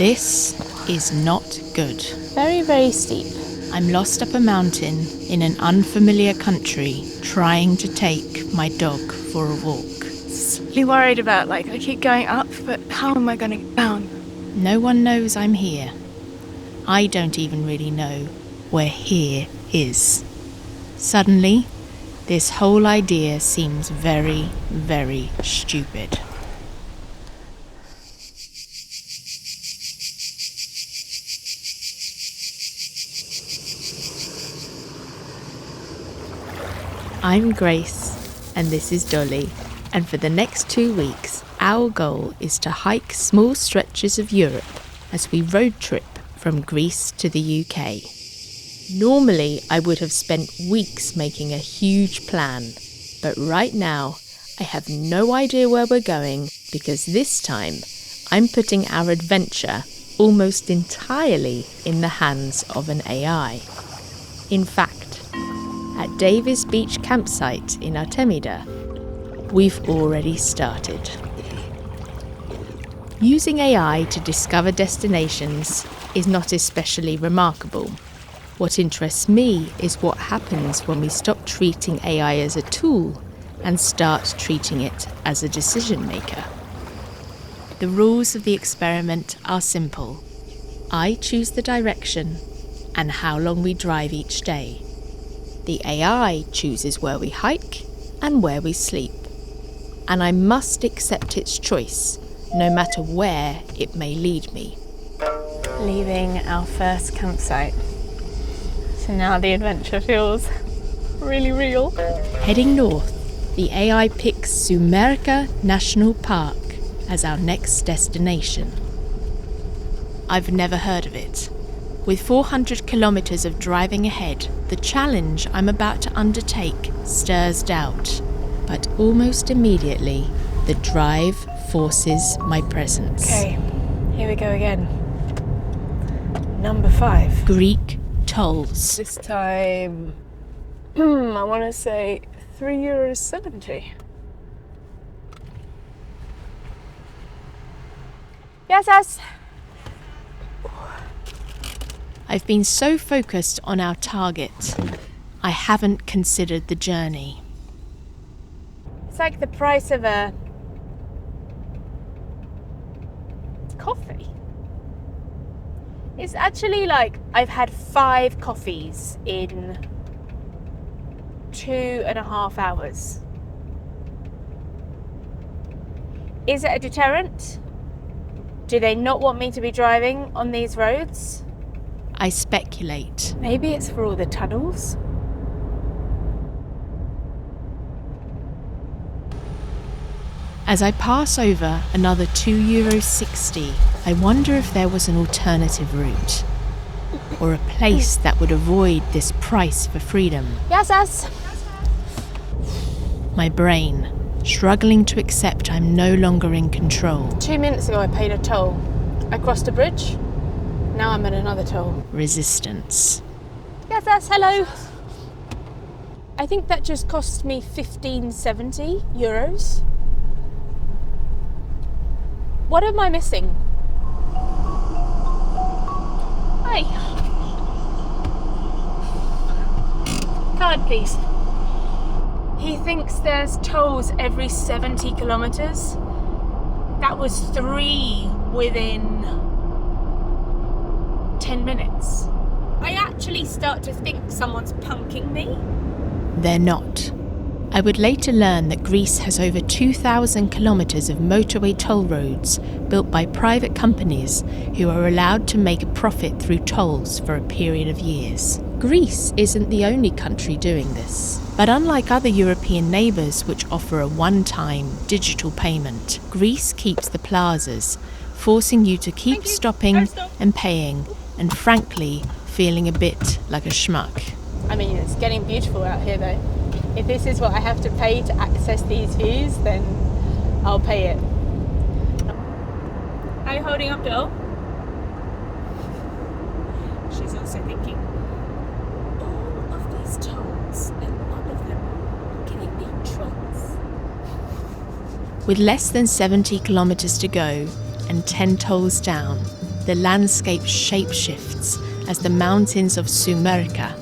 This is not good. Very, very steep. I'm lost up a mountain in an unfamiliar country trying to take my dog for a walk. Really worried about, I keep going up, but how am I going to get down? No one knows I'm here. I don't even really know where here is. Suddenly, this whole idea seems very, very stupid. I'm Grace, and this is Dolly, and for the next 2 weeks, our goal is to hike small stretches of Europe as we road trip from Greece to the UK. Normally, I would have spent weeks making a huge plan, but right now, I have no idea where we're going because this time, I'm putting our adventure almost entirely in the hands of an AI. In fact, at Davis Beach campsite in Artemida, we've already started. Using AI to discover destinations is not especially remarkable. What interests me is what happens when we stop treating AI as a tool and start treating it as a decision maker. The rules of the experiment are simple. I choose the direction and how long we drive each day. The AI chooses where we hike and where we sleep. And I must accept its choice, no matter where it may lead me. Leaving our first campsite. So now the adventure feels really real. Heading north, the AI picks Sumerca National Park as our next destination. I've never heard of it. With 400 kilometres of driving ahead, the challenge I'm about to undertake stirs doubt. But almost immediately, the drive forces my presence. Okay, here we go again. Number 5. Greek tolls. This time, I want to say €3.70. Yes. I've been so focused on our target, I haven't considered the journey. It's like the price of a coffee. It's actually like I've had 5 coffees in 2.5 hours. Is it a deterrent? Do they not want me to be driving on these roads? I speculate. Maybe it's for all the tunnels. As I pass over another €2.60, I wonder if there was an alternative route. Or a place that would avoid this price for freedom. Yes. My brain, struggling to accept I'm no longer in control. 2 minutes ago I paid a toll. I crossed a bridge. Now I'm at another toll. Resistance. Yes, hello. I think that just cost me €15.70. What am I missing? Hi. Card, please. He thinks there's tolls every 70 kilometres. That was 3 within 10 minutes. I actually start to think someone's punking me. They're not. I would later learn that Greece has over 2,000 kilometres of motorway toll roads built by private companies who are allowed to make a profit through tolls for a period of years. Greece isn't the only country doing this. But unlike other European neighbours which offer a one-time digital payment, Greece keeps the plazas, forcing you to keep stopping and paying, and frankly, feeling a bit like a schmuck. I mean, it's getting beautiful out here though. If this is what I have to pay to access these views, then I'll pay it. Are you holding up, Doll? She's also thinking, all of these tolls and none of them getting me trucks. With less than 70 kilometres to go and 10 tolls down, the landscape shapeshifts as the mountains of Sumerca,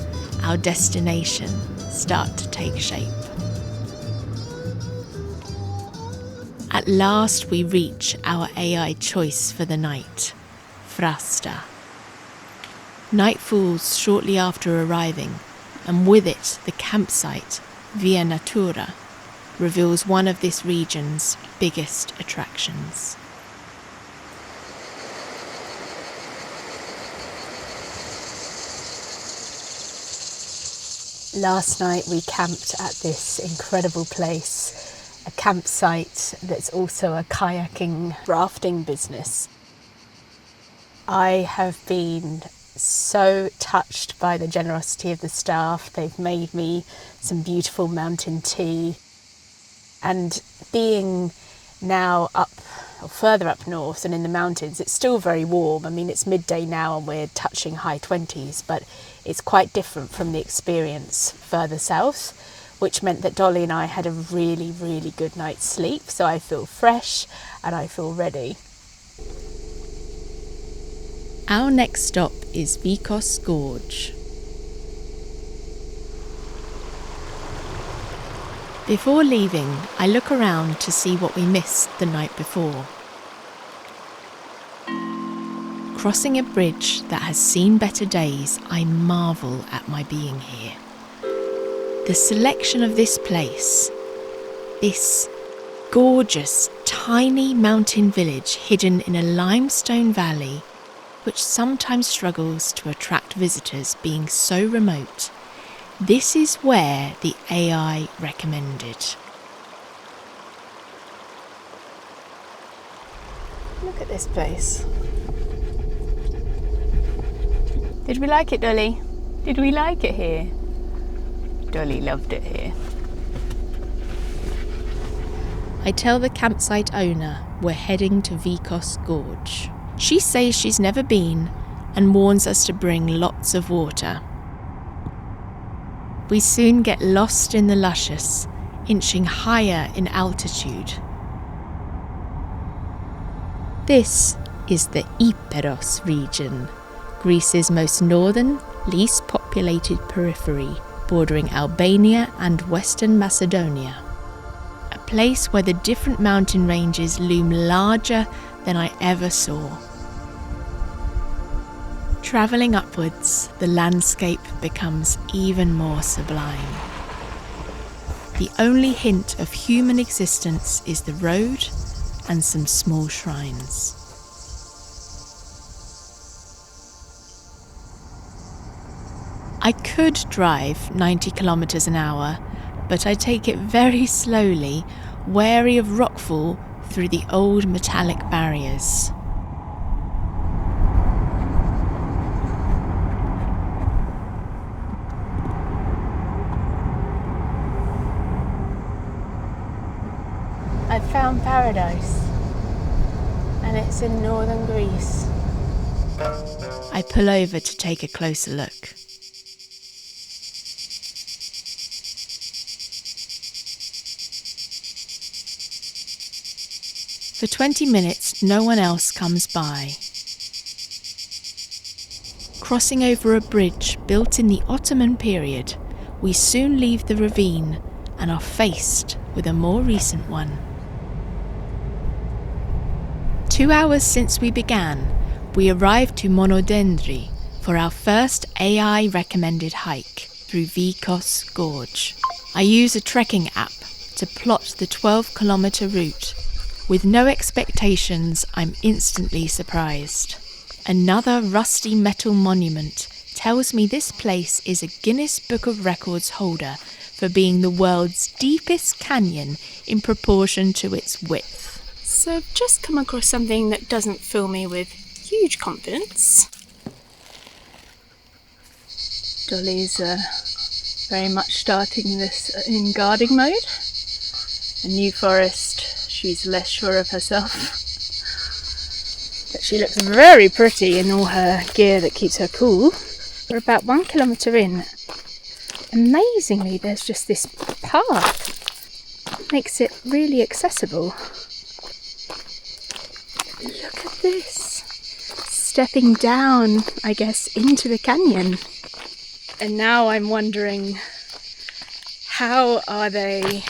our destination, start to take shape. At last we reach our AI choice for the night, Frasta. Night falls shortly after arriving, and with it the campsite, Via Natura, reveals one of this region's biggest attractions. Last night we camped at this incredible place, a campsite that's also a kayaking rafting business. I have been so touched by the generosity of the staff. They've made me some beautiful mountain tea. And being now up or further up north and in the mountains, it's still very warm. I mean, it's midday now and we're touching high 20s, but it's quite different from the experience further south, which meant that Dolly and I had a really, really good night's sleep. So I feel fresh and I feel ready. Our next stop is Vikos Gorge. Before leaving, I look around to see what we missed the night before. Crossing a bridge that has seen better days, I marvel at my being here. The selection of this place, this gorgeous, tiny mountain village hidden in a limestone valley, which sometimes struggles to attract visitors being so remote. This is where the AI recommended. Look at this place. Did we like it, Dolly? Did we like it here? Dolly loved it here. I tell the campsite owner we're heading to Vikos Gorge. She says she's never been and warns us to bring lots of water. We soon get lost in the luscious, inching higher in altitude. This is the Epirus region, Greece's most northern, least populated periphery, bordering Albania and Western Macedonia. A place where the different mountain ranges loom larger than I ever saw. Travelling upwards, the landscape becomes even more sublime. The only hint of human existence is the road and some small shrines. I could drive 90 kilometers an hour, but I take it very slowly, wary of rockfall through the old metallic barriers. I found paradise, and it's in northern Greece. I pull over to take a closer look. For 20 minutes, no one else comes by. Crossing over a bridge built in the Ottoman period, we soon leave the ravine and are faced with a more recent one. 2 hours since we began, we arrived to Monodendri for our first AI-recommended hike through Vikos Gorge. I use a trekking app to plot the 12-kilometre route. With no expectations, I'm instantly surprised. Another rusty metal monument tells me this place is a Guinness Book of Records holder for being the world's deepest canyon in proportion to its width. So I've just come across something that doesn't fill me with huge confidence. Dolly's very much starting this in guarding mode. A new forest, she's less sure of herself. But she looks very pretty in all her gear that keeps her cool. We're about 1 kilometre in. Amazingly, there's just this path. Makes it really accessible. Look at this. stepping down, I guess, into the canyon. And now I'm wondering, how are they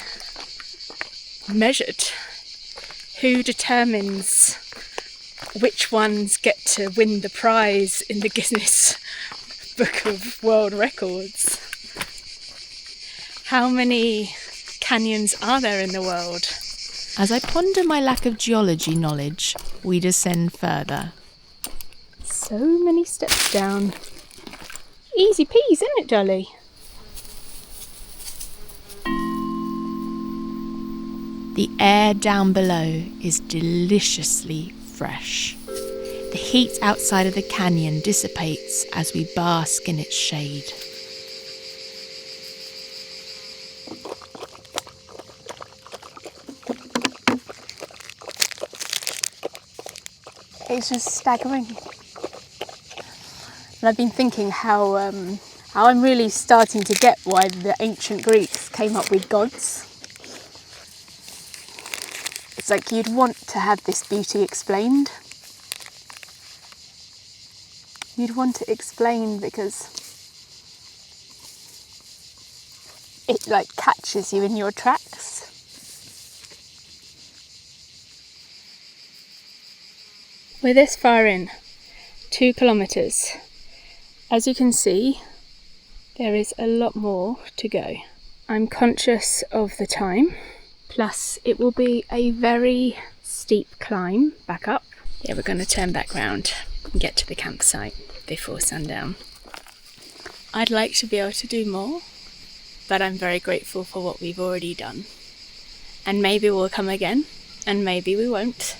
measured? Who determines which ones get to win the prize in the Guinness Book of World Records? How many canyons are there in the world? As I ponder my lack of geology knowledge, we descend further. So many steps down. Easy peas, isn't it, Dolly? The air down below is deliciously fresh. The heat outside of the canyon dissipates as we bask in its shade. It's just staggering. And I've been thinking how I'm really starting to get why the ancient Greeks came up with gods. It's like you'd want to have this beauty explained. You'd want it explained because it like catches you in your tracks. We're this far in, 2 kilometres. As you can see, there is a lot more to go. I'm conscious of the time, plus it will be a very steep climb back up. Yeah, we're going to turn back round and get to the campsite before sundown. I'd like to be able to do more, but I'm very grateful for what we've already done. And maybe we'll come again, and maybe we won't.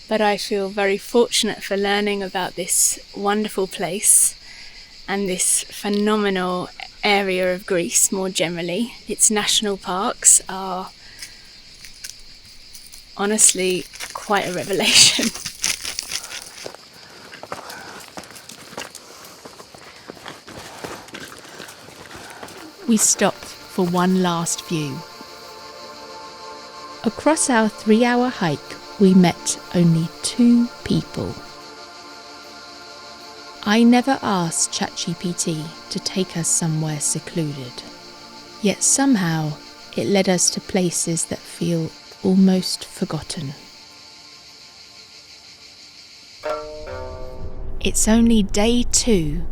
But I feel very fortunate for learning about this wonderful place and this phenomenal area of Greece more generally. Its national parks are honestly quite a revelation. We stopped for one last view. Across our 3-hour hike, we met only 2 people. I never asked ChatGPT to take us somewhere secluded, yet somehow it led us to places that feel almost forgotten. It's only day 2,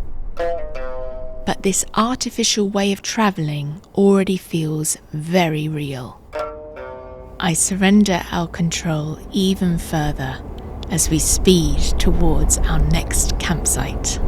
but this artificial way of travelling already feels very real. I surrender our control even further as we speed towards our next campsite.